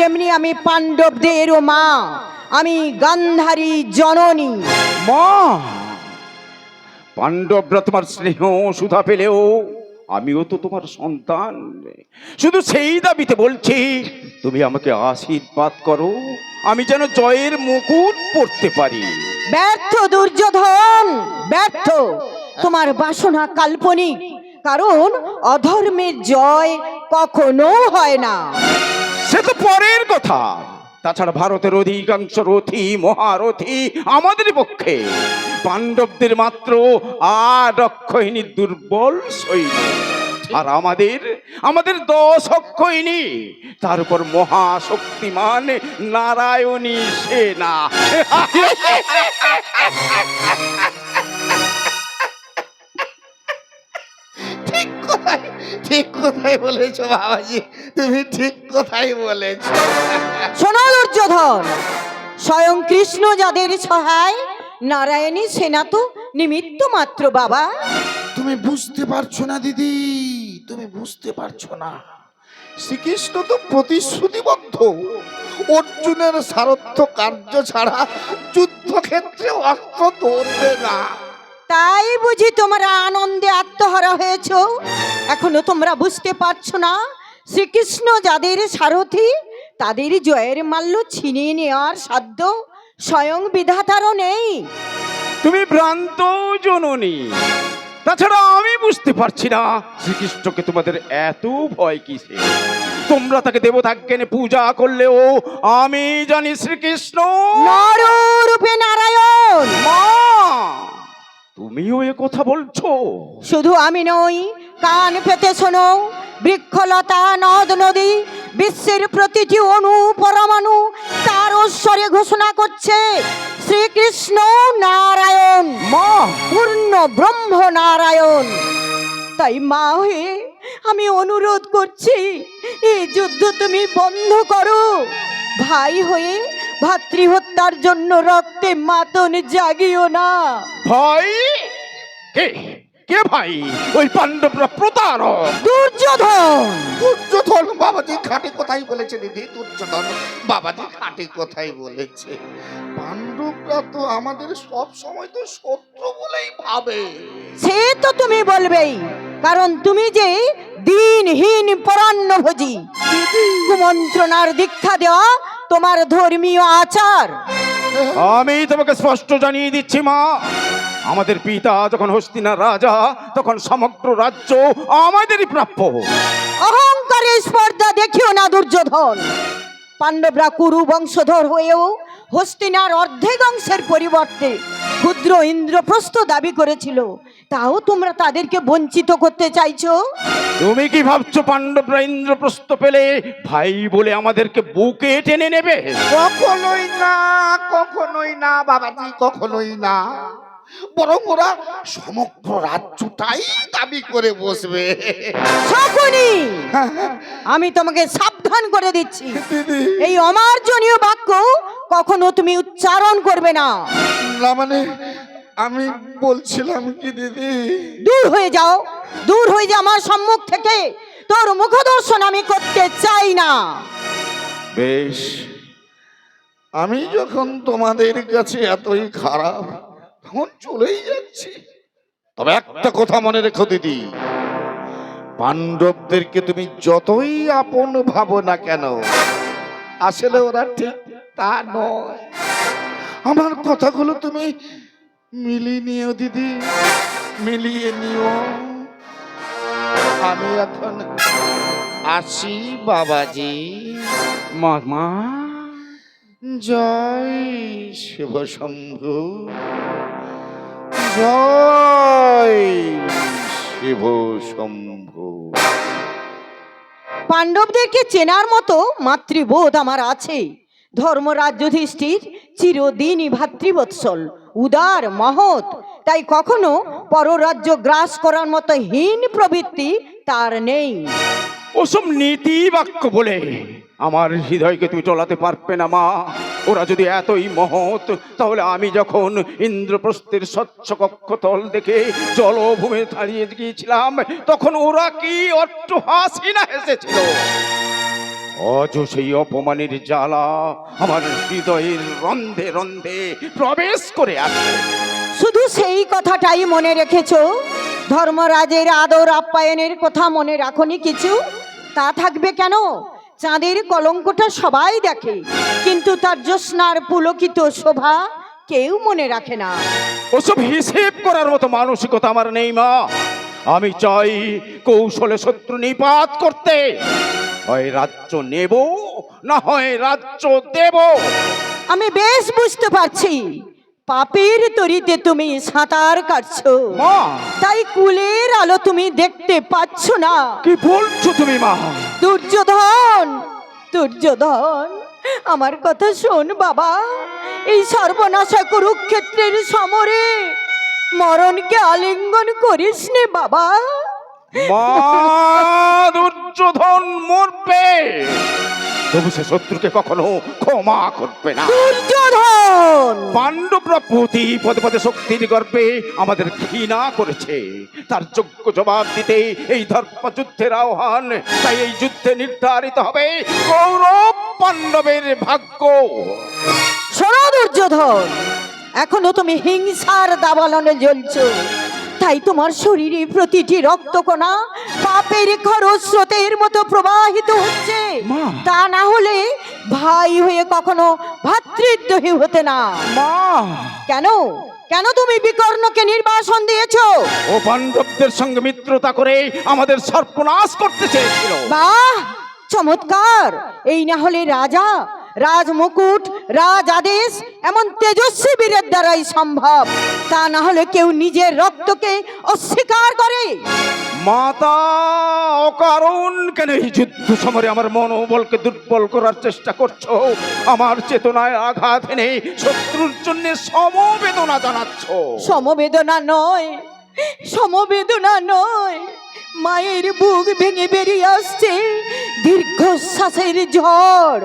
তেমনি আমি পাণ্ডবদেরও মা, আমি গান্ধারী জননী। মা, পাণ্ডবরা তোমার স্নেহ সুধা পেলেও আমিও তো তোমার সন্তান। শুধু সেই দাবিতে বলছি, তুমি আমাকে আশীর্বাদ করো, আমি যেন জয়ের মুকুট পরতে পারি। ব্যর্থ দুর্যোধন, ব্যর্থ। তোমার বাসনা কাল্পনিক, কারণ অধর্মের জয় কখনো হয় না। সে তো পরের কথা। তাছাড়া ভারতের অধিকাংশ রথী মহারথী আমাদের পক্ষে, পাণ্ডবদের মাত্র 8 অক্ষয়িনী দুর্বল সৈন্য, আর আমাদের 10 অক্ষয়িনী, তার উপর মহাশক্তিমান নারায়ণী সেনা। ঠিক কথাই বলেছো বাবাজি, তুমি ঠিক কথাই বলেছো। শোনো দুর্যোধন, স্বয়ং কৃষ্ণ যাদের সহায়, নারায়ণী সেনা তো নিমিত্ত মাত্র বাবা। তুমি বুঝতে পারছো না দিদি, তুমি বুঝতে পারছো না। শ্রীকৃষ্ণ তো প্রতিশ্রুতিবদ্ধ, অর্জুনের সারথ্য কার্য ছাড়া যুদ্ধক্ষেত্রে অস্ত্র ধরবে না। তাই বুঝি তোমরা আনন্দে আত্মহারা হয়েছ? এখনো তোমরা বুঝতে পারছো না, শ্রীকৃষ্ণ যাদের সারথি, তাদের জয়ের মাল্য ছিনিয়ে নেওয়ার সাধ্য স্বয়ং বিধাতারও নেই। তুমি ভ্রান্ত জননী। তাছাড়া আমি বুঝতে পারছি না শ্রীকৃষ্ণকে তোমাদের এত ভয় কিসে। তোমরা তাকে দেবতা জ্ঞানে পূজা করলেও আমি জানি শ্রীকৃষ্ণ নররূপে নারায়ণ। মা, তুমিও এ কথা বলছো? শুধু আমি নই, কান পেতে শোনো। বৃক্ষলতা নদ নদী বিশ্বের প্রতিটি অণু পরমাণু তার স্বরে ঘোষণা করছে শ্রীকৃষ্ণ নারায়ণ, মা, পূর্ণ ব্রহ্ম নারায়ণ। তাই মা হয়ে আমি অনুরোধ করছি, এই যুদ্ধ তুমি বন্ধ করো। ভাই হয়ে ভাতৃহত্যার জন্য রক্তে মাতন জাগিও না। ভাই? কে কে ভাই? ওই পাণ্ডবরা প্রতারক। দুর্যোধন। দুর্যোধন বাবাজি খাঁটি কথাই বলেছে দিদি, দুর্যোধন বাবাজি খাঁটি কথাই বলেছে। পাণ্ডবরা তো আমাদের সব সময় তো শত্রু বলেই ভাবে। সে তো তুমি বলবেই, কারণ তুমি যে দিনহীন পরান্নভোজী। কুমন্ত্রণার দীক্ষা দেওয়া তোমার ধর্মীয় আচার। আমি তোমাকে স্পষ্ট জানিয়ে দিচ্ছি মা, আমাদের পিতা যখন হস্তিনার রাজা, তখন সমগ্র রাজ্য আমাদেরই প্রাপ্য। অহংকারের স্পর্ধা দেখিও না দুর্যোধন। পাণ্ডবরা কুরু বংশধর হয়েও হস্তিনার অর্ধেক অংশের পরিবর্তে ক্ষুদ্র ইন্দ্রপ্রস্থ দাবি করেছিল, তাও তোমরা তাদেরকে বঞ্চিত করতে চাইছো। তুমি কি ভাবছো পাণ্ডবরা ইন্দ্রপ্রস্থ পেলে ভাই বলে আমাদেরকে বুকে টেনে নেবে? কখনোই না, কখনোই না বাবাজি, কখনোই না। বরং ওরা সমগ্র রাজ্যটাই দাবি করে বসবে। শকুনি, আমি তোমাকে সাবধান করে দিচ্ছি, এই অমার্জনীয় বাক্য কখনো তুমি উচ্চারণ করবে না। না মানে আমি বলছিলাম কি দিদি, দূর হয়ে যাও, দূর হয়ে যা আমার সম্মুখ থেকে। তোর মুখদর্শন আমি করতে চাই না। বেশ, আমি যখন তোমাদের কাছে এতই খারাপ, তখন চলেই যাচ্ছি। তবে একটা কথা মনে রেখো দিদি, পাণ্ডবদেরকে তুমি যতই আপন ভাবো না কেন, আসলে ওরা ঠিক তা নয়। আমার কথাগুলো তুমি মিলিয়ে নিও দিদি, মিলিয়ে নিও। আমি এখন আসি বাবাজি। মা, জয় শিব শম্ভু, জয় শিব শম্ভু। পাণ্ডবদেরকে চেনার মতো মাতৃবোধ আমার আছে। ধর্মরাজ যুধিষ্ঠির চিরদিনই ভাতৃবৎসল, উদার মহৎ, তাই কখনো পররাজ্য গ্রাস করার মতো হীন প্রবৃত্তি তার নেই। ওসব নীতি বাক্য বলে আমার হৃদয়কে তুমি চলাতে পারবে না মা। ওরা যদি এতই মহৎ, তাহলে আমি যখন ইন্দ্রপ্রস্থের স্বচ্ছ কক্ষতল দেখে জলভূমে দাঁড়িয়ে গিয়েছিলাম, তখন ওরা কি অট্টহাসি না হেসেছিল। অজ সেই অপমানের জ্বালা আমার হৃদয়ের রন্ধে রন্ধে প্রবেশ করে আছে। শুধু সেই কথাটাই মনে রেখেছো? ধর্মরাজের আদর আপ্যায়নের কথা মনে রাখনি কিছু? তা থাকবে কেন? চাঁদের কলঙ্কটা সবাই দেখে, কিন্তু তার জ্যোৎস্নার পুলকিত শোভা কেউ মনে রাখে না। ওসব হিসেব করার মতো মানসিকতা আমার নেই মা। আমি চাই কৌশলে শত্রু নিপাত করতে। হয় রাজ্য নেব, না হয় রাজ্য দেব। আমি বেশ বুঝতে পারছি পাপের তরিতে তুমি সাঁতার কাটছো, মা, তাই কুলের আলো তুমি দেখতে পাচ্ছ না। কি বলছো তুমি মা? দুর্যোধন, দুর্যোধন, আমার কথা শোন বাবা। এই সর্বনাশা কুরুক্ষেত্রের সমরে মরণকে আলিঙ্গন করিস নে বাবা। মা, দুর্যোধন মরবে, তবু সে শত্রুকে কখনো ক্ষমা করবে না। দুর্যোধন, পাণ্ডবরা প্রতি পদে পদে শক্তির গর্বে আমাদের ঘৃণা করেছে। তার যোগ্য জবাব দিতে এই ধর্মযুদ্ধের আহ্বান। তাই এই যুদ্ধে নির্ধারিত হবে কৌরব পাণ্ডবের ভাগ্য। শোনো দুর্যোধন, এখনো তুমি হিংসার দাবানলে জ্বলছো। তাই তোমার শরীরে প্রতিটি রক্তকণা পাপের খরস্রোতের মতো প্রবাহিত হচ্ছে। মা। তা না হলে ভাই হয়ে কখনো ভাতৃদ্রোহী হতে না। মা, কেন কেন তুমি বিকর্ণকে নির্বাসন দিয়েছো? ও পাণ্ডবদের সঙ্গে মিত্রতা করে আমাদের সর্বনাশ করতে চেয়েছিল। বাহ, চমৎকার! এই না হলে রাজা, রাজমুকুট, রাজ আদেশ এমন তেজস্বী বীরের দ্বারাই সম্ভব। তা না হলে কেউ নিজের রক্তকে অস্বীকার করে? মাতা, অকারণ কেন এই যুদ্ধ সমরে আমার মনোবলকে দুর্বল করার চেষ্টা করছো? আমার চেতনায় আঘাত এনে শত্রুর জন্য সমবেদনা জানাচ্ছ। সমবেদনা নয়, সমবেদনা নয়, মায়ের বুক ভেঙে বেরিয়ে আসছে দীর্ঘশ্বাসের ঝড়।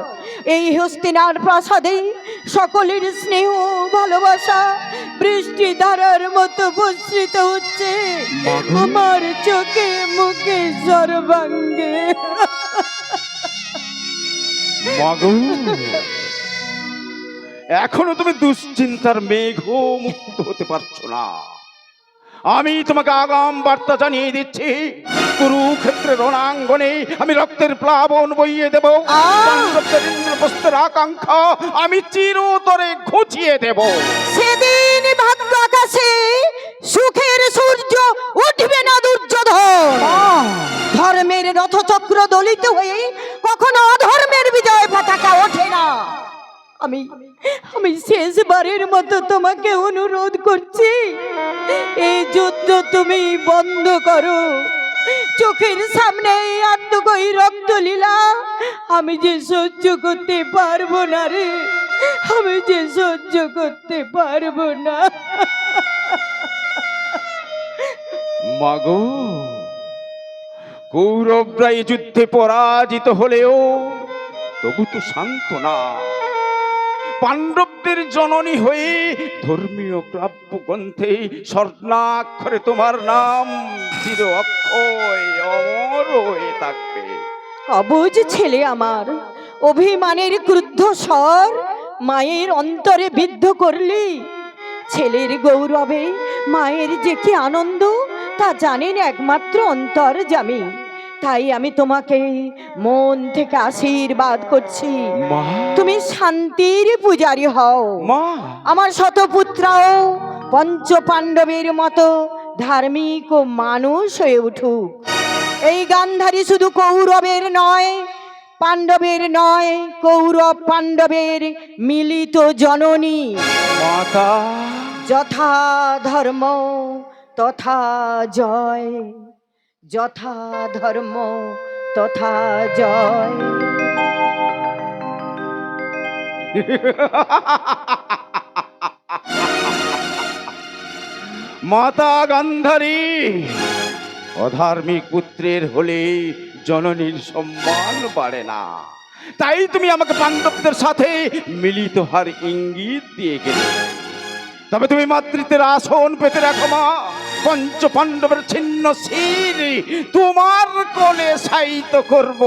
এই হস্তিনার প্রাসাদে সকলের স্নেহ ভালোবাসা বৃষ্টি ধারার মতো বর্ষিত হচ্ছে আমার চোখে মুখে সর্বাঙ্গে। মাগো, এখনো তুমি দুশ্চিন্তার মেঘ মুক্ত হতে পারছো না। আমি তোমাকে আগাম বার্তা জানিয়ে দিচ্ছি, কুরুক্ষেত্রের রণাঙ্গনে আমি রক্তের প্লাবন বইয়ে দেব। পাণ্ডবদের ইন্দ্রপ্রস্থের আকাঙ্ক্ষা আমি চিরতরে ঘুচিয়ে দেব। সেদিন ভাগ্য আকাশে সুখের সূর্য উঠবে না দুর্যোধন। ধর্মের রথচক্র দলিত হয়ে কখনো অধর্মের বিজয় পতাকা ওঠে না। আমি আমি শেষবারের মতো তোমাকে অনুরোধ করছি, এই যুদ্ধ তুমি বন্ধ করো। চোখের সামনে এই আত্মগহী রক্তলীলা আমি যে সহ্য করতে পারবো না রে, আমি যে সহ্য করতে পারবো না। মাগো, কৌরবরা এই যুদ্ধে পরাজিত হলেও তবু তো শান্ত না। পাণ্ডবদের জননী হয়ে ধর্মীয় কাব্য গ্রন্থে স্বর্ণাক্ষরে তোমার নাম চির অক্ষয় অমর হয়ে থাকবে। অবুঝ ছেলে আমার, অভিমানের ক্রুদ্ধ স্বর মায়ের অন্তরে বিদ্ধ করলি। ছেলের গৌরবে মায়ের যে কি আনন্দ তা জানেন একমাত্র অন্তর্যামী। তাই আমি তোমাকে মন থেকে আশীর্বাদ করছি, মা, তুমি শান্তির পূজারী হও। মা, আমার শতপুত্রাও পঞ্চ পাণ্ডবের মতো ধার্মিক ও মানুষ হয়ে উঠুক। এই গান্ধারী শুধু কৌরবের নয়, পাণ্ডবের নয়, কৌরব পাণ্ডবের মিলিত জননী। মাতা, যথা ধর্ম তথা জয়, যথা ধর্ম তথা জয়। মাতা গান্ধারী, অধার্মিক পুত্রের হলে জননীর সম্মান বাড়ে না। তাই তুমি আমাকে পাণ্ডবদের সাথে মিলিত হওয়ার ইঙ্গিত দিয়ে গেলে। তবে তুমি মাতৃত্বের আসন পেতে রাখো মা, পঞ্চ পাণ্ডবের ছিন্ন শির তোমার কোলে শায়িত করব।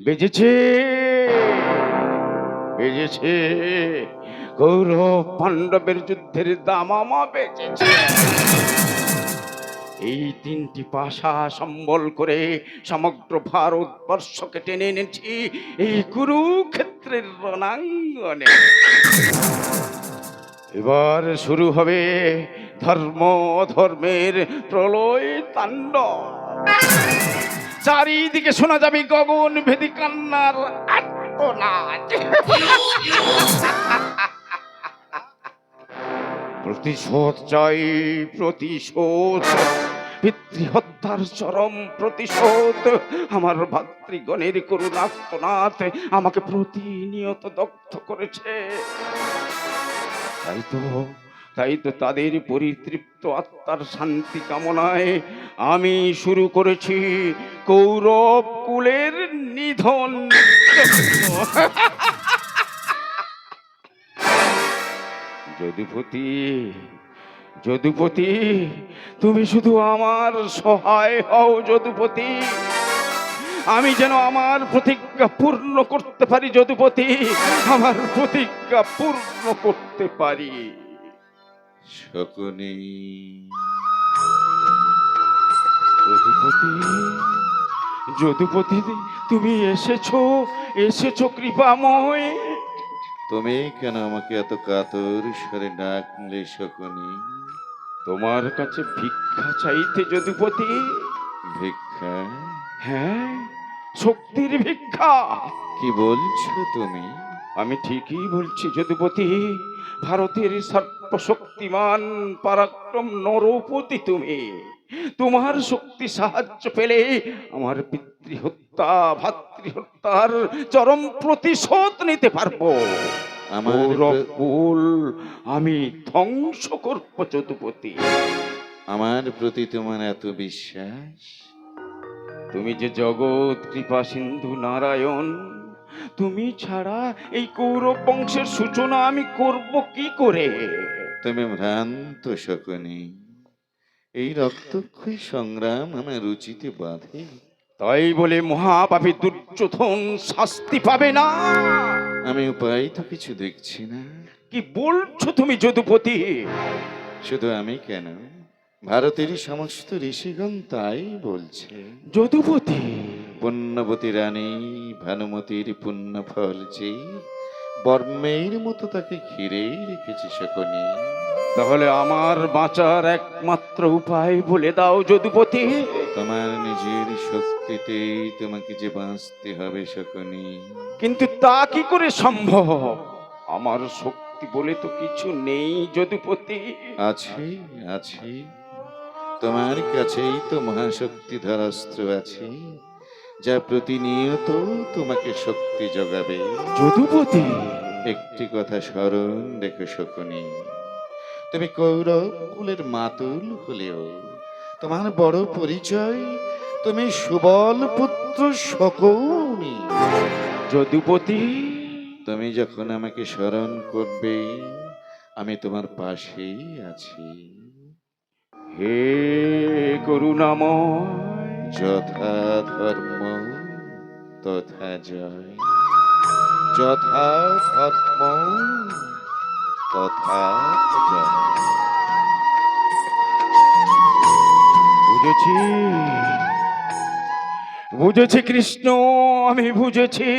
বেজেছে, বেজেছে, কৌরব পাণ্ডবের যুদ্ধের দামামা বেজেছে। এই তিনটি পাশা সম্বল করে সমগ্র ভারতবর্ষকে টেনে এনেছি এই কুরুক্ষেত্রের রণাঙ্গনে। এবার শুরু হবে ধর্ম অধর্মের প্রলয় তাণ্ডব। চারিদিকে শোনা যাবে গগন ভেদি কান্নার আর্তনাদ। প্রতিশোধ চাই, প্রতিশোধ, পিতৃহত্যার চরম প্রতিশোধ। আমার ভাতৃগণের করুণার্তনাদ আমাকে প্রতিনিয়ত দগ্ধ করেছে। তাই তো তাদের পরিতৃপ্ত আত্মার শান্তি কামনায় আমি শুরু করেছি কৌরব কুলের নিধন। যদুপতি, যদুপতি, তুমি শুধু আমার সহায় হও যদুপতি। আমি যেন আমার প্রতিজ্ঞা পূর্ণ করতে পারি যদুপতি, আমার প্রতিজ্ঞা পূর্ণ করতে পারি। শকুনি, যদুপতি, যদুপতি, তুমি এসেছো, এসেছো কৃপাময়। তুমি কেন আমাকে এত কাতর স্বরে ডাকলে শকুনি? তোমার কাছে ভিক্ষা চাইতে যদুপতি। ভিক্ষা? হ্যাঁ, শক্তির ভিক্ষা। কি বলছো তুমি? আমি ঠিকই বলছি যদুপতি। ভারতের সর্বশক্তিমান পরাক্রম নরপতি তুমি। তোমার শক্তি সাহায্য পেলে আমার পিতৃহত্যা ভাতৃহত্যার চরম প্রতিশোধ নিতে পারবো। আমার কুল আমি ধ্বংস করব যদুপতি। আমার প্রতি তোমার এত বিশ্বাস? তুমি যে জগৎ কৃপা সিন্ধু নারায়ণ, তুমি ছাড়া এই কৌরব বংশের সূচনা আমি করব কি করে? তুমি ভ্রান্ত শকুনি। এই রক্তক্ষয়ী সংগ্রাম আমার রুচিতে বাঁধে। তাই বলে মহাপাপী দুর্যোধন শাস্তি পাবে না? আমি উপায় তো কিছু দেখছি না। কি বলছো তুমি যদুপতি? শুধু আমি কেন, ভারতেরই সমস্ত ঋষিগণ তাই বলছে। যদুপতি, পুণ্যবতী রানী ভানুমতির পুণ্য ফল যে বর্মের মতো তাকে ঘিরেই রেখেছে শকুনি। তাহলে আমার বাঁচার একমাত্র উপায় বলে দাও যদুপতি। তোমার নিজের শক্তিতেই তোমাকে যে বাঁচতে হবে শকুনি। কিন্তু তা কি করে সম্ভব? আমার শক্তি বলে তো কিছু নেই যদুপতি। আছে, আছে, তোমার কাছেই তো মহাশক্তি ধরাস্ত্র আছে, যা প্রতিনিয়ত তোমাকে শক্তি যোগাবে। যদুপতি, একটি কথা স্মরণ রেখো শকুনি, তুমি কৌরব কুলের মাতুল হলেও তোমার বড় পরিচয় তুমি সুবল পুত্র শকুনি। যদুপতি, তুমি যখন আমাকে স্মরণ করবে আমি তোমার পাশেই আছি। হে করুণাময়, যথা ধর্ম তথা জয়, যথা ধর্ম তথা জয়। বুঝেছি, বুঝেছি কৃষ্ণ, আমি বুঝেছি।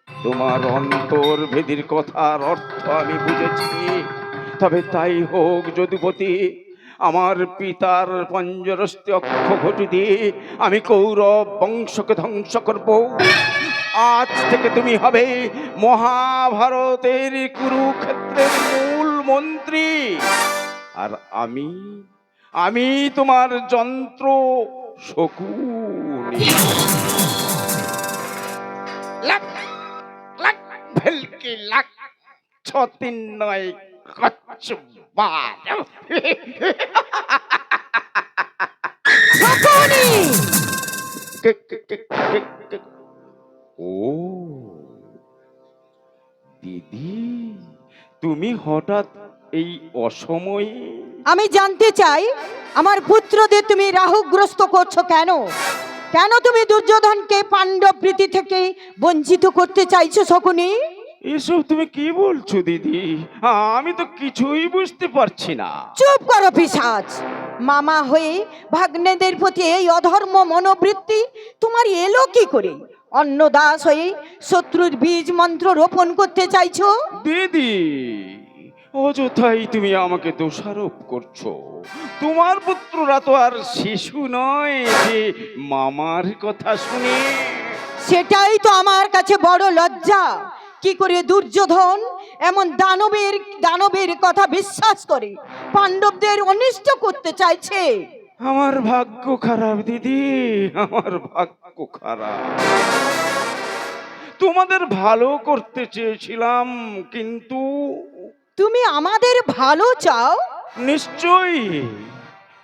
তোমার অন্তর ভেদির কথার অর্থ আমি বুঝেছি। তবে তাই হোক যদুপতি, আমার পিতার পঞ্জরস্থ অক্ষ ঘটি দিয়ে আমি কৌরব বংশকে ধ্বংস করব। আজ থেকে তুমি হবে মহাভারতের কুরুক্ষেত্রের মূল মন্ত্রী, আর আমি তোমার যন্ত্র শকুনি। লাখ লাখ ভেলকি লাখ 6-3-9 কচ্ছবার। শকুনি! ও দিদি, তুমি হঠাৎ এই অসময়ে? আমি জানতে চাই আমার পুত্রদের তুমি রাহুগ্রস্ত করছো কেন? কেন তুমি দুর্যোধনকে পাণ্ডব প্রীতি থেকে বঞ্চিত করতে চাইছো শকুনি? এসব তুমি কি বলছো দিদি? আমি তো কিছুই বুঝতে পারছি না। চুপ করো পিশাচ! মামা হয়ে ভাগ্নেদের প্রতি এই অধর্ম মনোবৃত্তি তোমার এলো কি করে? অন্নদাস হয়ে শত্রুর বীজ মন্ত্র রোপণ করতে চাইছো? দিদি, অযথাই তুমি আমাকে দোষারোপ করছো। তোমার পুত্ররা তো আর শিশু নয় যে মামার কথা শুনে। সেটাই তো আমার কাছে বড় লজ্জা। কি করে দুর্যোধন এমন দানবের কথা বিশ্বাস করে পাণ্ডবদের অনিষ্ট করতে চাইছে? আমার ভাগ্য খারাপ দিদি, আমার ভাগ্য খারাপ। তোমাদের ভালো করতে চেয়েছিলাম, কিন্তু তুমি আমাদের ভালো চাও? নিশ্চয়ই।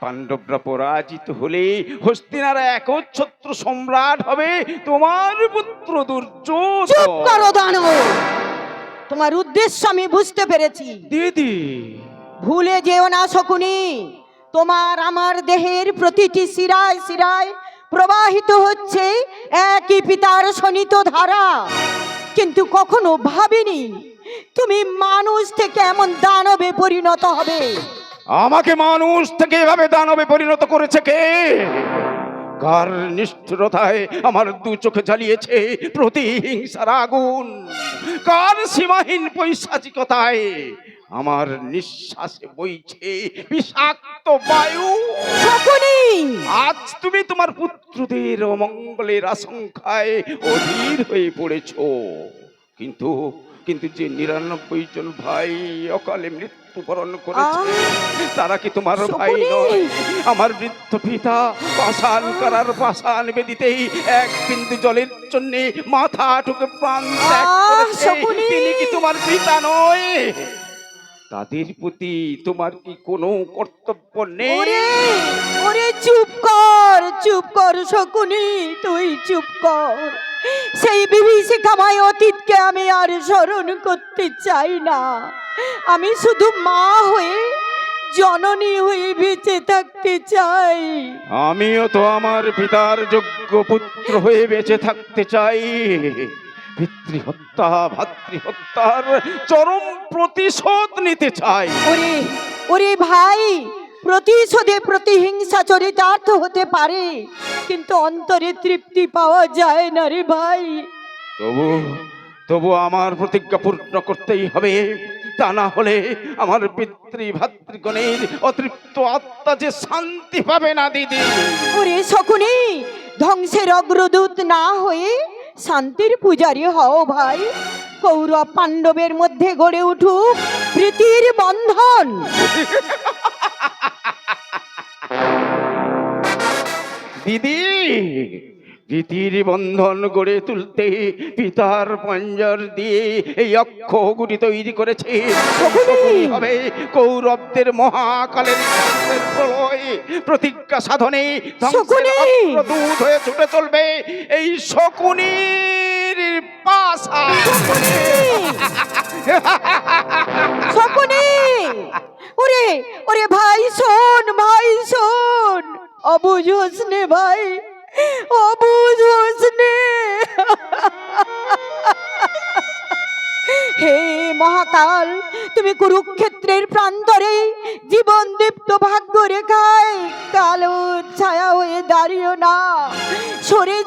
পাণ্ডবরা পরাজিত হলে হস্তিনার একচ্ছত্র সম্রাট হবে তোমার পুত্র দুর্যোধন। চুপ করো দানব! তোমার উদ্দেশ্য আমি বুঝতে পেরেছি। দিদি, ভুলে যেও না শকুনি, তোমার আমার দেহের প্রতিটি শিরায় শিরায় প্রবাহিত হচ্ছে একই পিতার শোণিত ধারা। কিন্তু কখনো ভাবিনি তুমি মানুষ থেকে এমন দানবে পরিণত হবে। আমাকে মানুষ থেকে এভাবে দানবে পরিণত করেছে কে? কার নিষ্ঠুরতায় আমার দু চোখে জ্বালিয়েছে প্রতিহিংসার আগুন? কার সীমাহীন পৈশাচিকতায় আমার নিঃশ্বাসে বইছে বিষাক্ত বায়ু? শকুনি! আজ তুমি তোমার পুত্রদের অমঙ্গলের আশঙ্কায় অধীর হয়ে পড়েছ, কিন্তু কিন্তু যে 99 জন ভাই অকালে মৃত্যুবরণ করেছে, তারা কি তোমার ভাই নয়? আমার বৃদ্ধ পিতা পাষাণ করার পাষাণ বেদিতেই এক বিন্দু জলের জন্য মাথা ঠুকে প্রাণ ত্যাগ করেছে। তিনি কি তোমার পিতা নয়? তাদের প্রতি তোমার কি কোনো কর্তব্য নেই? ওরে চুপ কর শকুনি, তুই চুপ কর। সেই বিভীষিকাময় অতীতকে আমি আর স্মরণ করতে চাই না। আমি শুধু মা হয়ে, জননী হয়ে বেঁচে থাকতে চাই। আমিও তো আমার পিতার যোগ্য পুত্র হয়ে বেঁচে থাকতে চাই। পিতৃহত্যা ভাতৃহত্যার চরম প্রতিশোধ নিতে চাই। ওরে ভাই, প্রতিশোধে প্রতিহিংসা চরিতার্থ হতে পারে, কিন্তু অন্তরে তৃপ্তি পাওয়া যায় না রে ভাই। তবু আমার প্রতিজ্ঞা পূর্ণ করতেই হবে। তা না হলে আমার ভাতৃগণের অতৃপ্ত আত্মা যে শান্তি পাবে না দিদি। ওরে শকুনি, ধ্বংসের অগ্রদূত না হয়ে শান্তির পূজারী হও ভাই। কৌরব পাণ্ডবের মধ্যে গড়ে উঠুক প্রীতির বন্ধন। দিদি, প্রীতির বন্ধন গড়ে তুলতে পিতার পঞ্জর দিয়ে এই অক্ষগুটি তৈরি করেছে। হবে কৌরবদের মহাকালের প্রলয় প্রতিজ্ঞা সাধনে দূত হয়ে ছুটে চলবে এই শকুনির পাশা। শকুনি! ওরে ভাই শোন, অবুঝ হোসনে ভাই, অবুঝ হোসনে। হে মহাকাল, তুমি কুরুক্ষেত্রের প্রান্তরে জীবন দীপ্ত ভাগ্য রেখায় কালো ছায়া হয়ে দাঁড়িও না। সরে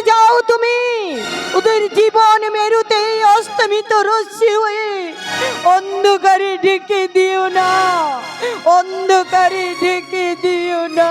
যাও তুমি। ওদের জীবন মেরুতে অস্তমিত রশ্মি হয়ে অন্ধকারে ঢেকে দিও না, অন্ধকারে ঢেকে দিও না।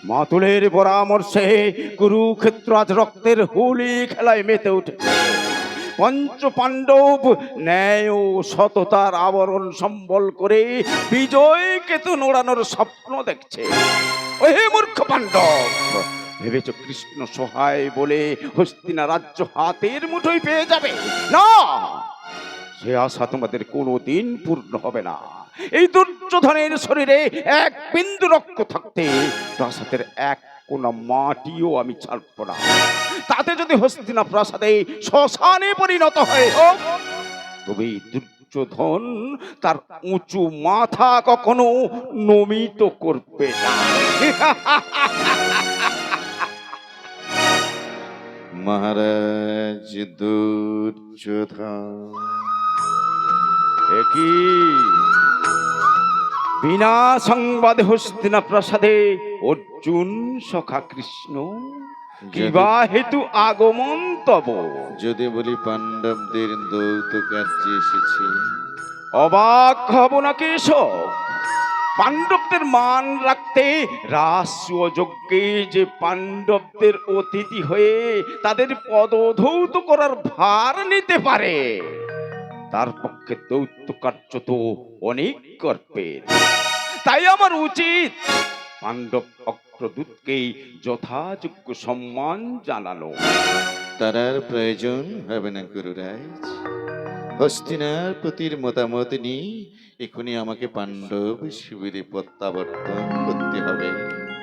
মাতুলের পরামর্শে কুরুক্ষেত্র আজ রক্তের হোলি খেলায় মেতে উঠেছে। পঞ্চ পাণ্ডব ন্যায় ও সততার আবরণ সম্বল করে বিজয় কেতু নোড়ানোর স্বপ্ন দেখছে। ওহে মূর্খ পাণ্ডব, ভেবেছ কৃষ্ণ সহায় বলে হস্তিনা রাজ্য হাতের মুঠোয় পেয়ে যাবে? না, সে আশা তোমাদের কোনোদিন পূর্ণ হবে না। এই দুর্যোধনের শরীরে এক বিন্দু রক্ত থাকতে প্রাসাদের এক কোনা মাটিও আমি ছাড়ব না। তাতে যদি হস্তিনা প্রাসাদে শ্মশানে পরিণত হয়ে হোক, তবে দুর্যোধন তার উঁচু মাথা কখনো নমিত করবে না। মহারাজ দুর্যোধন, একই বিনা সংবাদে হস্তিনা প্রাসাদে অর্জুন সখা কৃষ্ণ কিবা হেতু আগমন তব? যদি বলি পাণ্ডবদের দৌত কার্যে এসেছি, অবাক হব না কেশব। পাণ্ডবদের মান রাখতে রাষ্ট্রযজ্ঞে যে পাণ্ডবদের অতিথি হয়ে তাদের পদধৌত করার ভার নিতে পারে, তার পক্ষে দৌত্য কার্য তো অনেক গর্বের। তাই আমার উচিত পাণ্ডব অগ্রদূতকে যথাযোগ্য সম্মান জানানো। তার প্রয়োজন হবে না গুরুরাজ। হস্তিনার প্রতির মতামত নিয়ে এখনই আমাকে পাণ্ডব শিবিরে প্রত্যাবর্তন করতে হবে।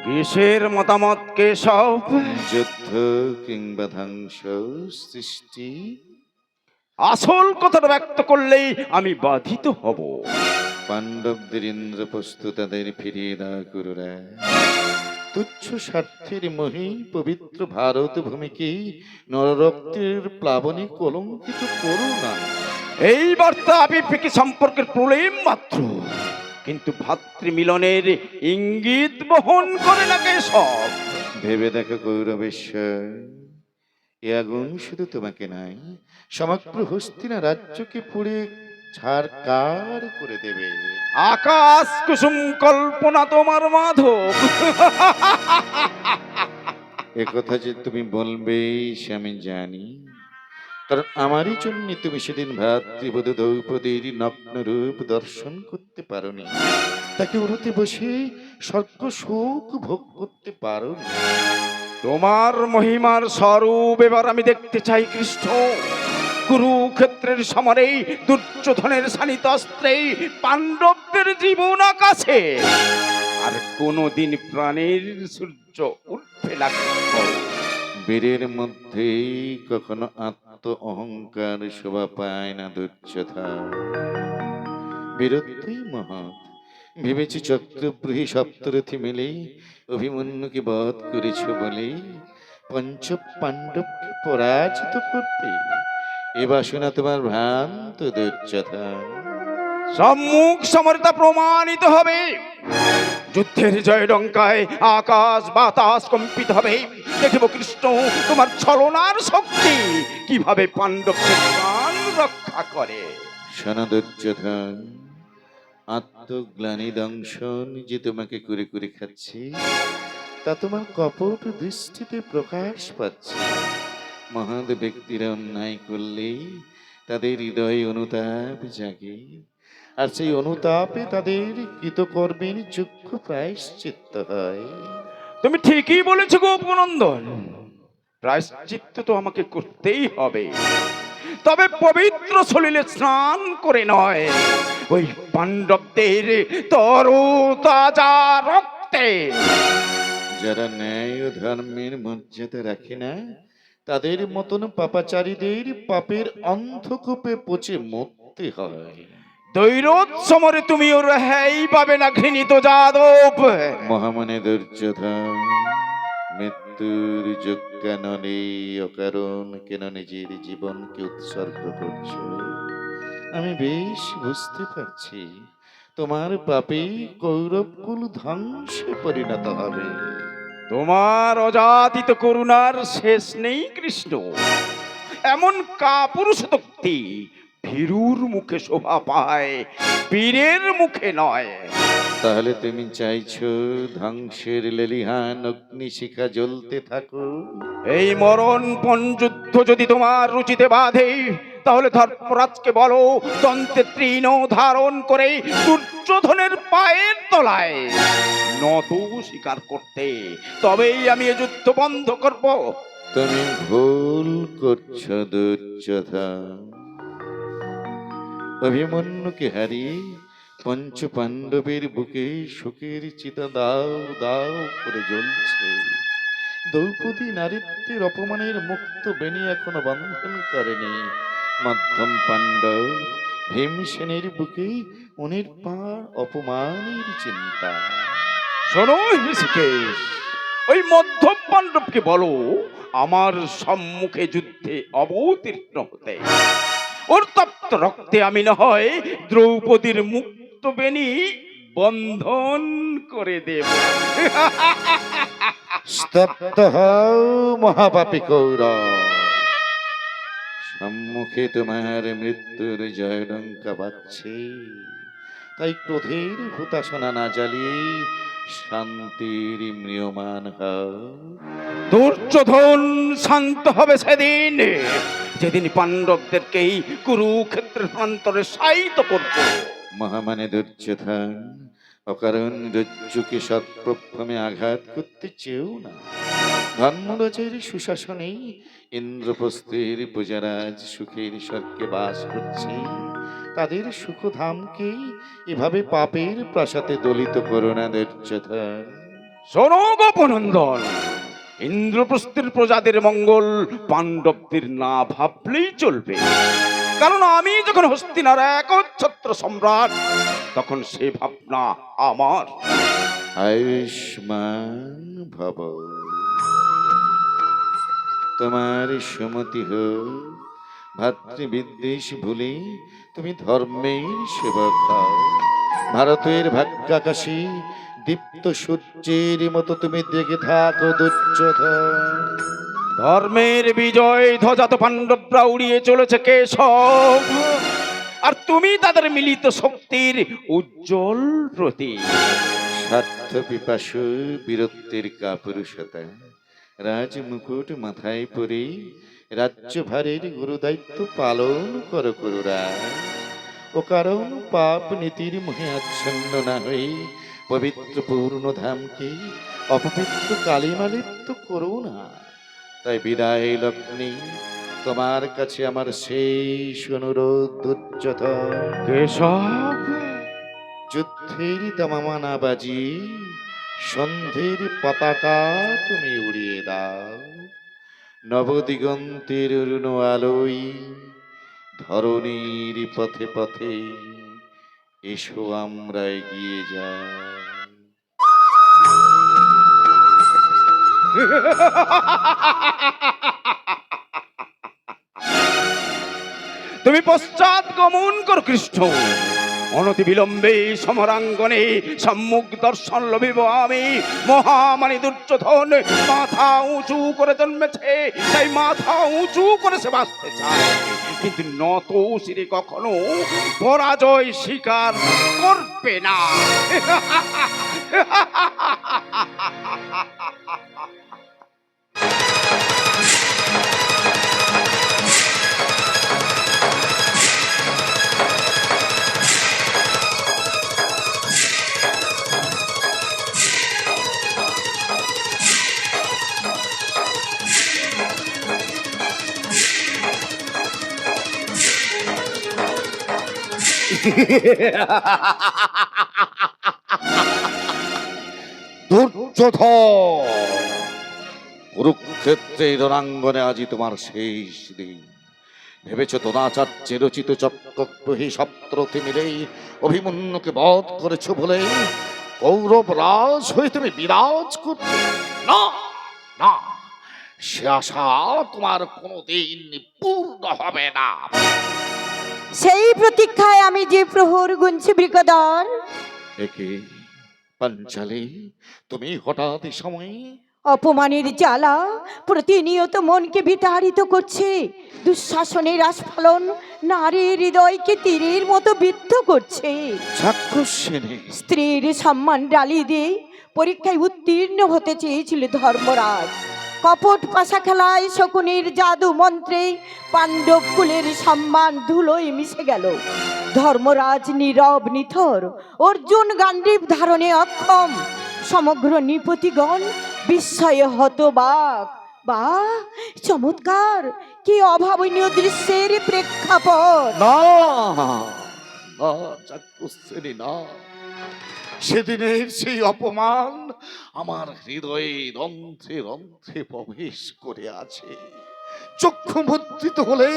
কিসের মতামত কেশব? যুদ্ধ কিংবা ধ্বংস সৃষ্টি? আসল কথাটা ব্যক্ত করলেই আমি বাধিত হব। পাণ্ডবদের ইন্দ্রপ্রস্থ তাদের ফিরিয়ে দাও গুরুরাজ। তুচ্ছ স্বার্থের মোহে পবিত্র ভারত ভূমিকে নররক্তের প্লাবনে কলঙ্কিত করো না। এই বার্তা আবির্ভাবী সম্পর্কের প্রলেম মাত্র, কিন্তু ভাতৃমিলনের ইঙ্গিত বহন করে না কেশব। ভেবে দেখো কৌরবেশ্বর, এ আগুন শুধু তোমাকে নয়, সমগ্র হস্তিনা রাজ্যকে পুড়ে ছারকার করে দেবে। আকাশ কুসুম কল্পনা তোমার মাধব। একথা যে তুমি বলবে সে আমি জানি, কারণ আমারই জন্য তুমি সেদিন ভ্রাতৃবধূ দ্রৌপদীর নগ্ন রূপ দর্শন করতে পারোনি, তাকে উড়তে বসে স্বর্গ সুখ ভোগ করতে পারোনি। তোমার মহিমার স্বরূপ এবার আমি দেখতে চাই কৃষ্ণ। কুরুক্ষেত্রের সমরে দুর্যোধনের শানিত অস্ত্রে পাণ্ডবদের জীবন আকাশে, আর কোনদিন প্রাণের সূর্য উঠবে না কৃষ্ণ। বীরের মধ্যে কখনো আত্ম অহংকার শোভা পায় না দুর্যোধন। বীরত্বই মহৎ। ভেবেছি চক্রব্রহী সপ্তরথী মিলে অভিমন্যুকে বধ করেছ বলে পঞ্চ পাণ্ডবকে পরাজিত করতে। এ বাসনা তোমার ভ্রান্ত দুর্যোধন। সম্মুখ সমরতা প্রমাণিত হবে। যুদ্ধের জয় ডঙ্কায় আকাশ বাতাস কম্পিত হবে। দেখিব কৃষ্ণ তোমার ছলনার শক্তি কিভাবে পাণ্ডবদের প্রাণ রক্ষা করে। শোনো দুর্যোধন, আত্মগ্লানি দংশন যে তোমাকে করে করে খাচ্ছে, তা তোমার কপট দৃষ্টিতে প্রকাশ পাচ্ছে। মহান ব্যক্তিরা অন্যায় করলে তাদের হৃদয়ে অনুতাপ জাগে, আর সেই অনুতাপে তাদের কৃতকর্মের যোগ্য প্রায়শ্চিত্ত হয়। তুমি ঠিকই বলেছো গোপনন্দন, প্রায়শ্চিত্ত তো আমাকে করতেই হবে, তবে পবিত্র সলিলে স্নান করে নয়, ওই পাণ্ডবদের তরতাজা রক্তে। যারা ন্যায় ও ধর্মের মর্যাদা রাখে না, তাদের মতন পাপাচারীদের পাপের অন্ধকূপে পচে মরতে হয়। দৈরত সমরে তুমিও রেহাই পাবে না ঘৃণিত যাদব। মহামনে দুর্যোধন, মৃত্যুর যজ্ঞাননে অকারণ কেন নিজের জীবনকে উৎসর্গ করছো? আমি বেশ বুঝতে পারছি তোমার পাপে কৌরবকুল ধ্বংসে পরিণত হবে। তোমার অযাচিত করুণার শেষ নেই কৃষ্ণ। এমন কাপুরুষোক্তি ভীরুর মুখে শোভা পায়, বীরের মুখে নয়। তাহলে তুমি চাইছো ধ্বংসের লেলিহান অগ্নিশিখা জ্বলতে থাকো? এই মরণপণ যুদ্ধ যদি তোমার রুচিতে বাধে, তাহলে ধর্মরাজকে বলো দন্তে তৃণ ধারণ করে দুর্যোধনের পায়ের তলায় নত স্বীকার করতে, তবেই আমি এ যুদ্ধ বন্ধ করব। তুমি ভুল করছো দুর্যোধন। অভিমন্যুকে হারিয়ে পঞ্চ পাণ্ডবের বুকে শোকের চিতা দাও দাও করে জ্বলছে। দ্রৌপদী নারীত্বের অপমানের মুক্ত বেনি এখনো বন্ধন করেনি। মধ্যম পাণ্ডব ভীমসেনের বুকে অনির্বাণ অপমানের চিন্তা। শোনো হৃষিকেশ, ওই মধ্যম পাণ্ডবকে বলো আমার সম্মুখে যুদ্ধে অবতীর্ণ হতে। ওর তপ্ত রক্তে আমি না হয় দ্রৌপদীর মুক্ত বেনি বন্ধন করে দেব। স্তব্ধ হও মহাপাপী কৌরব। সম্মুখে তোমার মৃত্যুর জয়ডঙ্কা বাজছে, তাই ক্রোধের হুতাশনা না জ্বালিয়ে শান্তির ম্রিয়মান হও। দুর্যোধন শান্ত হবে সেদিন, যেদিন পাণ্ডবদেরকেই কুরুক্ষেত্রের প্রান্তরে শায়িত করব। মহামানে দুর্যোধন, অকারণ রজ্জুকে সৎপ্রভ্রমে আঘাত করতে চেও না। ধর্মরাজের সুশাসনে ইন্দ্রপ্রস্থের প্রজারাজ সুখের স্বর্গে বাস করছে। তাদের সুখধামকে এভাবে পাপের প্রাসাদে দলিত করো না দুর্যোধন। শোনো গোপনন্দন, ইন্দ্রপ্রস্থের প্রজাদের মঙ্গল পাণ্ডবদের না ভাবলেই চলবে। কারণ আমি যখন হস্তিনার একচ্ছত্র সম্রাট, তখন সে ভাবনা আমার। আয়ুষ্মান ভব। তোমার সুমতি হোক। ভাতৃবিদ্বেষ ভুলে তুমি ধর্মের সেবক হও। ভারতের ভাগ্যাকাশে দীপ্ত সূর্যের মতো তুমি দেখে থাকো দুর্যোধন। ধর্মের বিজয় ধ্বজা তো পাণ্ডবরা উড়িয়ে চলেছে কেশব, আর তুমি তাদের মিলিত শক্তির উজ্জ্বল প্রতীক। স্বার্থ পিপাসু বীরত্বের কাপুরুষতা রাজমুকুট মাথায় পরে রাজ্যভারের গুরুদায়িত্ব পালন করো করুরা। ও কারণ পাপ নীতির মোহে আচ্ছন্ন না হয়ে পবিত্র পূর্ণ ধামকে অপবিত্র কালিমালিপ্ত করো না। তাই বিদায় লগ্নে তোমার কাছে আমার শেষ অনুরোধ দুর্যোধন। কেশব, যুদ্ধের দামামা না বাজিয়ে সন্ধ্যের পতাকা তুমি উড়িয়ে দাও। নবদিগন্তের অরুণ আলোয় ধরণীর পথে পথে এসো আমরা এগিয়ে যাই। তুমি পশ্চাৎ গমন করো কৃষ্ণ। অনতি বিলম্বে সমরাঙ্গনে সম্মুখ দর্শন লভিব আমি। মহামানী দুর্যোধন মাথা উঁচু করে জন্মেছে, তাই মাথা উঁচু করে সে বাঁচতে চায়, কিন্তু নত শিরে কখনো পরাজয় স্বীকার করবে না। দুর্যোধন, কুরুক্ষেত্রের রণাঙ্গনে আজই তোমার শেষ দিন। ভেবেছ দ্রোণাচার্যে রচিত চক্রব্যূহে সপ্তরথী মিলেই অভিমন্যুকে বধ করেছ বলে কৌরব রাজ হয়ে তুমি বিরাজ করবে? না না, সে আশা তোমার কোনোদিন পূর্ণ হবে না। সেই প্রতীক্ষায় আমি যে প্রহর গুনছি বৃকদর। একে পাঞ্চালী, তুমি হঠাৎ এই সময়ে অপমানের জ্বালা প্রতিনিয়ত মনকে বিতাড়িত করছে। দুঃশাসনের আস্ফালন নারীর হৃদয়কে তীরের মতো বিদ্ধ করছে। চাক্ষুষেনী, স্ত্রীর সম্মান ডালি দিয়ে পরীক্ষায় উত্তীর্ণ হতে চেয়েছিল ধর্মরাজ। কপট পাশা খেলায় শকুনের জাদু মন্ত্রে পাণ্ডব কুলের সম্মান ধুলোয় মিশে গেল। ধর্মরাজ নীরব নিথর, অর্জুন গান্ডীব ধারণে অক্ষম। সমগ্র নৃপতিগণ বিস্ময়ে হতবাক। বা চমৎকার, কি অভাবনীয় দৃশ্যের প্রেক্ষাপট! না না চাক্ষুষেনী না, সেদিনের সেই অপমান আমার হৃদয়ে রন্ধ্রে রন্ধ্রে প্রবেশ করে আছে। চক্ষু মুদ্রিত হলে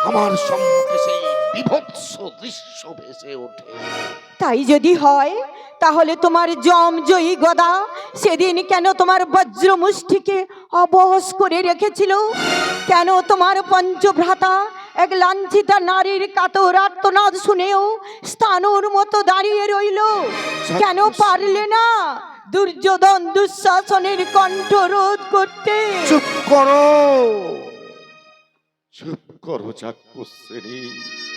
আমার সম্মুখে সেই বিভৎস দৃশ্য ভেসে ওঠে। তাই যদি হয়, তাহলে তোমার জমজয়ী গদা সেদিন কেন তোমার বজ্র মুষ্টিকে অবশ করে রেখেছিল? কেন তোমার পঞ্চভ্রাতা এক লাঞ্ছিতা নারীর কাতর আর্তনাদ শুনেও স্থানুর মতো দাঁড়িয়ে রইল? কেন পারলে না দুর্যোধন দুঃশাসনের কণ্ঠ রোধ করতে? চুপ করো, চুপ করো চাক্ষুষেনী,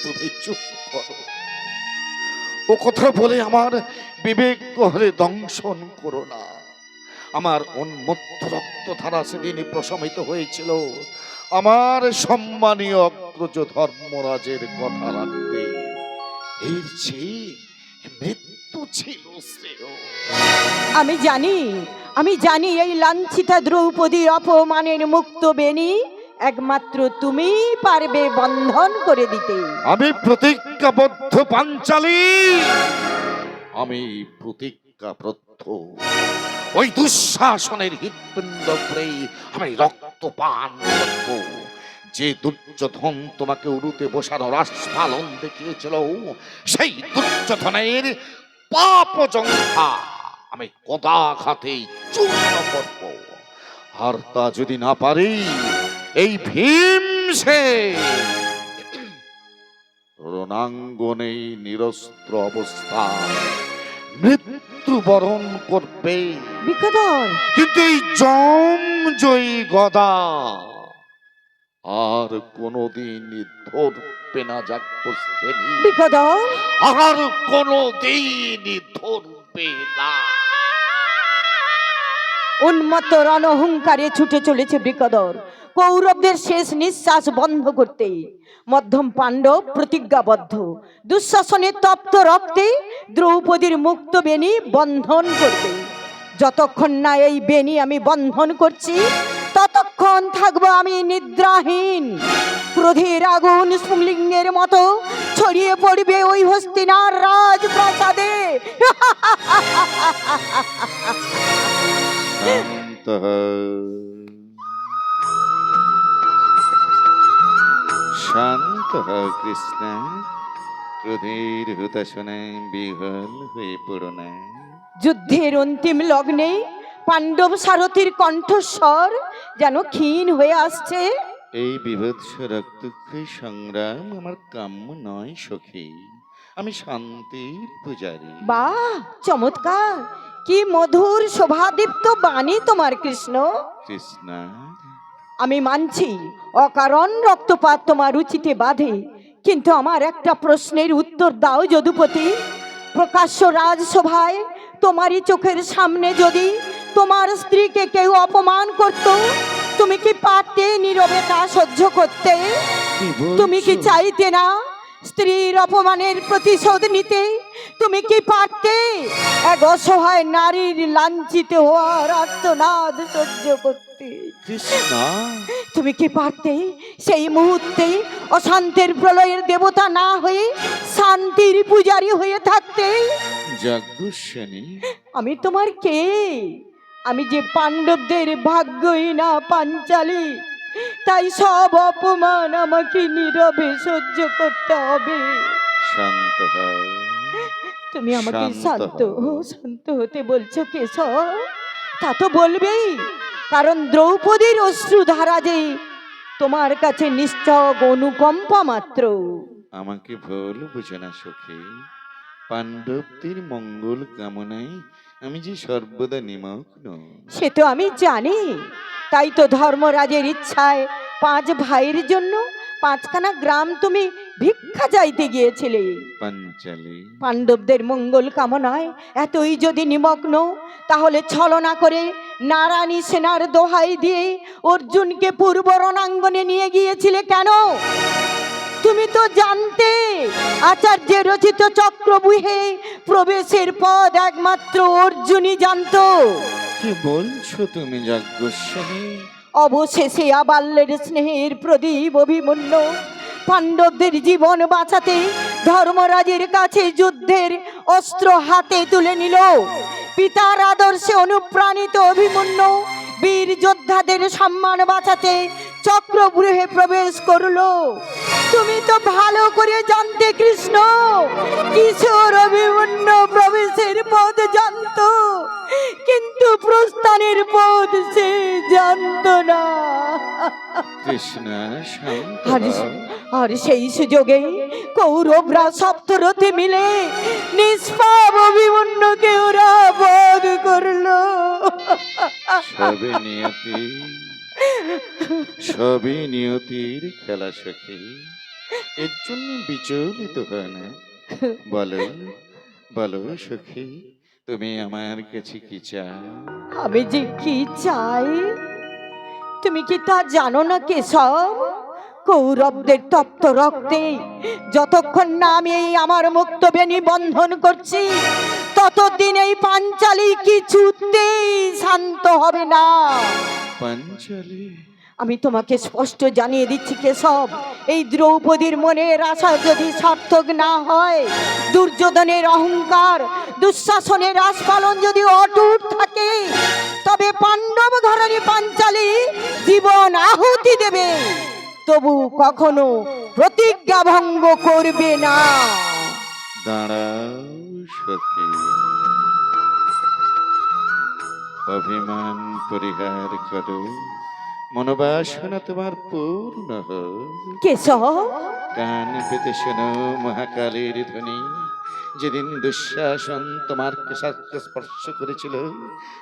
তুমি চুপ করো। ও কথা বলে আমার বিবেক গহরে দংশন করো না। আমার উন্মত্ত রক্তধারা সেদিন প্রশমিত হয়েছিল আমার সম্মানীয় অগ্রজ ধর্মরাজের কথা রাখতে। এর চেয়ে মৃত্যু ছিল শ্রেয়। আমি জানি এই লাঞ্ছিতা দ্রৌপদীর অপমানের মুক্ত বেনি একমাত্র তুমি পারবে বন্ধন করে দিতে। আমি প্রতিজ্ঞাবদ্ধ পাঞ্চালী, আমি প্রতিজ্ঞাবদ্ধ। ওই দুঃশাসনের হৃৎপিণ্ড করে আমি রক্তপান করব। যে দুর্যোধন তোমাকে উরুতে বসানোর আস্ফালন দেখিয়েছিল, সেই দুর্যোধনের পাপ জঙ্ঘা আমি কদাঘাতে চূর্ণ করব। আর তা যদি না পারি, এই ভীমসে রণাঙ্গনে নিরস্ত্র অবস্থা মৃত্যুবরণ করবে। বিকদর, কিন্তু এই জমজয়ী গদা আর কোনদিন ধরবে না চাক্ষুষেনী, বিকদর, আর কোনদিন ধরবে না। উন্মত্ত রণহুঙ্কারে ছুটে চলেছে বৃকদর কৌরবদের শেষ নিঃশ্বাস বন্ধ করতে। মধ্যম পাণ্ডব প্রতিজ্ঞাবদ্ধ দুঃশাসনের তপ্ত রক্তে দ্রৌপদীর মুক্ত বেনি বন্ধন করবে। যতক্ষণ না এই বেনি আমি বন্ধন করছি, ততক্ষণ থাকবো আমি নিদ্রাহীন। ক্রোধের আগুন স্ফুলিঙ্গের মতো ছড়িয়ে পড়বে ওই হস্তিনার রাজপ্রাসাদে। শান্ত হও, শান্ত হও কৃষ্ণ, ক্রোধের হুতাশনায় বিহ্বল হয়ে পড়ো না। যুদ্ধের অন্তিম লগ্নে পাণ্ডব সারথীর কণ্ঠস্বর যেন ক্ষীণ হয়ে আসছে। এই বিভৎস রক্তক্ষয়ী সংগ্রাম আমার কাম্য নয় সখী, আমি শান্তির পূজারী। বাহ, চমৎকার! কি মধুর শোভাদীপ্ত বাণী তোমার কৃষ্ণ। কৃষ্ণ, আমি মানছি অকারণ রক্তপাত তোমার রুচিতে বাধে, কিন্তু আমার একটা প্রশ্নের উত্তর দাও যদুপতি। প্রকাশ্য রাজসভায় তোমারই চোখের সামনে যদি তোমার স্ত্রীকে কেউ অপমান করত, তুমি কি পারতে নীরবে তা সহ্য করতে? কি বলছো? তুমি কি চাইতে না স্ত্রীর অপমানের প্রতিশোধ নিতে? তুমি কি পারতে এক অসহায় নারীর লাঞ্ছিত হওয়ার আর্তনাদ সহ্য করতে? কৃষ্ণ, তুমি কি পারতে সেই মুহূর্তে অশান্তির প্রলয়ের দেবতা না হয়ে শান্তির পূজারী হয়ে থাকতে? যজ্ঞস্বামী, আমি তোমার কে? আমি যে পাণ্ডবদের ভাগ্যহীনা পাঞ্চালী, তাই সব অপমান আমাকে নীরবে সহ্য করতে হবে। শান্ত হও। তুমি আমাকে শান্ত শান্ত হতে বলছো কেশব? তা তো বলবেই, কারণ দ্রৌপদীর অশ্রুধারা যে তোমার কাছে নিশ্চক অনুকম্পা মাত্র। আমাকে ভুল বুঝো না সখী, পাণ্ডবদের মঙ্গল কামনায় আমি যে সর্বদা নিমগ্ন। সে তো আমি জানি। তাই তো ধর্মরাজের ইচ্ছায় 5 ভাইয়ের জন্য 5খানা গ্রাম তুমি ভিক্ষা যাইতে গিয়েছিলে। পাঞ্চালী, পাণ্ডবদের মঙ্গল কামনায় এতই যদি নিমগ্ন, তাহলে ছলনা করে নারায়ণী সেনার দোহাই দিয়ে অর্জুনকে পূর্ব রণাঙ্গনে নিয়ে গিয়েছিলে কেন? তুমি তো জানতে আচার্য রচিত চক্রব্যূহে প্রবেশের পথ একমাত্র অর্জুনই জানতো। কি বলছো তুমি যজ্ঞস্বামী? অবশেষে আবাল্যের স্নেহের প্রদীপ অভিমন্যু পাণ্ডবদের জীবন বাঁচাতে ধর্মরাজের কাছে যুদ্ধের অস্ত্র হাতে তুলে নিল। পিতার আদর্শে অনুপ্রাণিত অভিমন্যু বীর যোদ্ধাদের সম্মান বাঁচাতে চক্রব্যূহে প্রবেশ করলো। তুমি তো ভালো করে জানতে কৃষ্ণ, কিশোর অভিমন্যু প্রবেশের পথ জানতো, কিন্তু প্রস্থানের পথ সে জানতো না। কৃষ্ণ, শান্ত আর হও। আর সেই সুযোগে কৌরবরা সপ্তরথে মিলে নিষ্পাপ অভিমন্যুকে ওরা বধ করলো। সবে নিয়তি, সবই নিয়তির খেলা সখী। এর জন্য বিচলিত হয় না। বলো, বলো সখী, তুমি আমার কাছে কি চাও? আমি যে কি চাই তুমি কি তা জানো না কেশব? কৌরবদের তপ্ত রক্তে যতক্ষণ না আমি এই আমার মুক্তবেণী বন্ধন করছি, ততদিন এই পাঞ্চালী কিছুতেই শান্ত হবে না। পাঞ্চালী, আমি তোমাকে স্পষ্ট জানিয়ে দিচ্ছি কেশব, এই দ্রৌপদীর মনের আশা যদি সার্থক না হয়, দুর্যোধনের অহংকার দুঃশাসনের আস্ফালন যদি অটুট থাকে, তবে পাণ্ডব ধরনী পাঞ্চালী জীবন আহুতি দেবে, তবু কখনো প্রতিজ্ঞা ভঙ্গ করবে না। দাঁড়াও সখী, অভিমান পরিহার করো, মনোবাসনা তোমার পূর্ণ হোক। কেশব, কান পেতে শোনো মহাকালের ধ্বনি। যেদিন দুঃশাসন তোমার কেশাকে স্পর্শ করেছিল,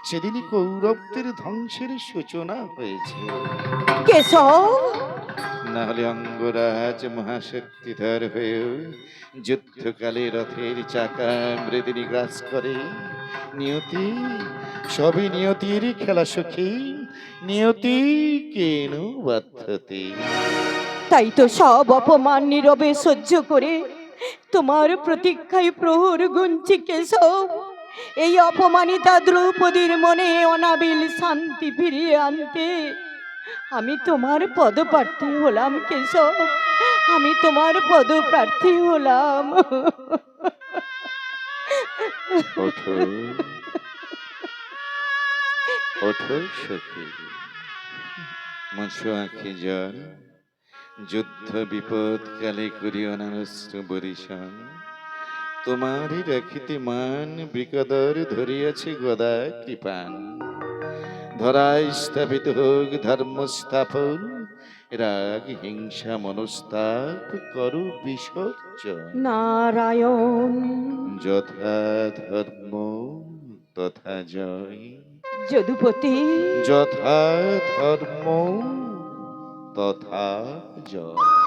সেদিনই কৌরবদের ধ্বংসের সূচনা হয়েছে। কেশব, না হলে অঙ্গরাজ মহাশক্তিধর হয়েও যুদ্ধকালে রথের চাকা মৃদিনী গ্রাস করে। নিয়তি, সবই নিয়তির খেলা সখী, নিয়তি কেন বাধ্যতে। তাই তো সব অপমান নীরবে সহ্য করে তোমার প্রতীক্ষায় প্রহর গুনছি কেশব। এই অপমানিতা দ্রৌপদীর মনে অনাবিল শান্তি ফিরিয়ে আনতে আমি তোমার পদপ্রার্থী হলাম কেশব, আমি তোমার পদপ্রার্থী হলাম। ওঠো, ওঠো সখী, মুছো আঁখি জল, যুদ্ধ বিপদ কালে করিও না অশ্রু বরিশন। তোমারই রাখিতে মান বৃকদর ধরিয়াছে গদা কৃপান। ধরায় স্থাপিত হোক ধর্ম স্থাপন, রাগ হিংসা মনস্তাপ করু বিসর্জন। নারায়ণ, যথা ধর্ম তথা জয়, যদুপতি, যথা ধর্ম তথা জয়।